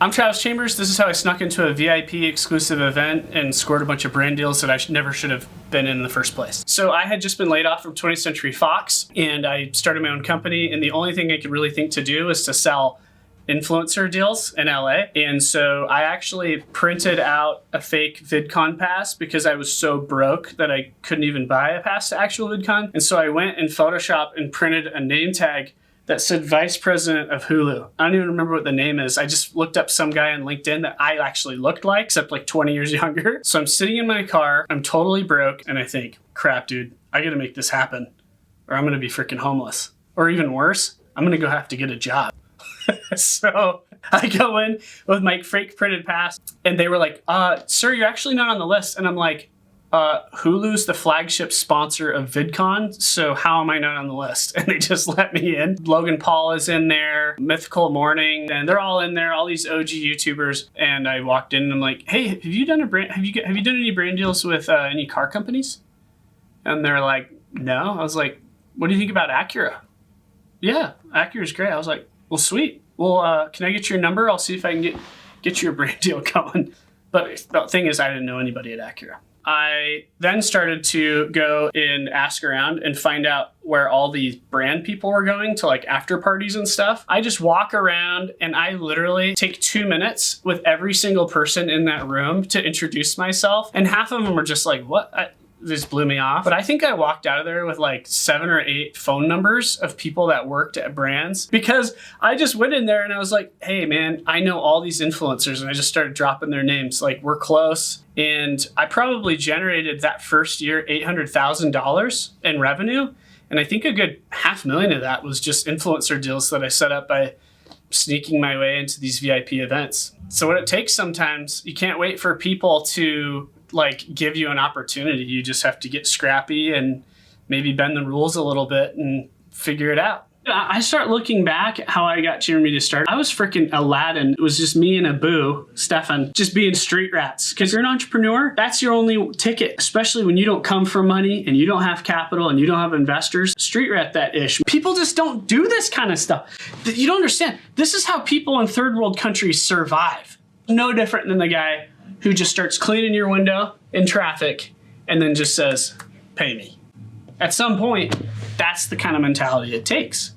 I'm Travis Chambers. This is how I snuck into a VIP exclusive event and scored a bunch of brand deals that I never should have been in the first place. So I had just been laid off from 20th Century Fox and I started my own company, and the only thing I could really think to do is to sell influencer deals in LA. And so I actually printed out a fake VidCon pass because I was so broke that I couldn't even buy a pass to actual VidCon. And so I went in Photoshop and printed a name tag that said Vice President of Hulu. I don't even remember what the name is. I just looked up some guy on LinkedIn that I actually looked like, except like 20 years younger. So I'm sitting in my car, I'm totally broke, and I think, crap, dude, I gotta make this happen or I'm gonna be freaking homeless. Or even worse, I'm gonna go have to get a job. So I go in with my fake printed pass and they were like, sir, you're actually not on the list. And I'm like, Hulu's the flagship sponsor of VidCon, so how am I not on the list? And they just let me in. Logan Paul is in there, Mythical Morning, and they're all in there, all these OG YouTubers. And I walked in and I'm like, hey, have you done any brand deals with any car companies? And they're like, no. I was like, what do you think about Acura? Yeah, Acura's great. I was like, well, sweet. Well, can I get your number? I'll see if I can get you a brand deal going. But the thing is, I didn't know anybody at Acura. I then started to go and ask around and find out where all these brand people were going to, like after parties and stuff. I just walk around and I literally take 2 minutes with every single person in that room to introduce myself. And half of them were just like, what? This blew me off. But I think I walked out of there with like 7 or 8 phone numbers of people that worked at brands, because I just went in there and I was like, hey man, I know all these influencers, and I just started dropping their names. Like, we're close. And I probably generated that first year $800,000 in revenue. And I think a good $500,000 of that was just influencer deals that I set up by sneaking my way into these VIP events. So what it takes sometimes, you can't wait for people to like give you an opportunity. You just have to get scrappy and maybe bend the rules a little bit and figure it out. I start looking back at how I got Chamber.Media started. I was freaking Aladdin. It was just me and Abu, Stefan, just being street rats. Because you're an entrepreneur, that's your only ticket, especially when you don't come from money and you don't have capital and you don't have investors. Street rat that ish. People just don't do this kind of stuff. You don't understand. This is how people in third world countries survive. No different than the guy who just starts cleaning your window in traffic and then just says, pay me. At some point, that's the kind of mentality it takes.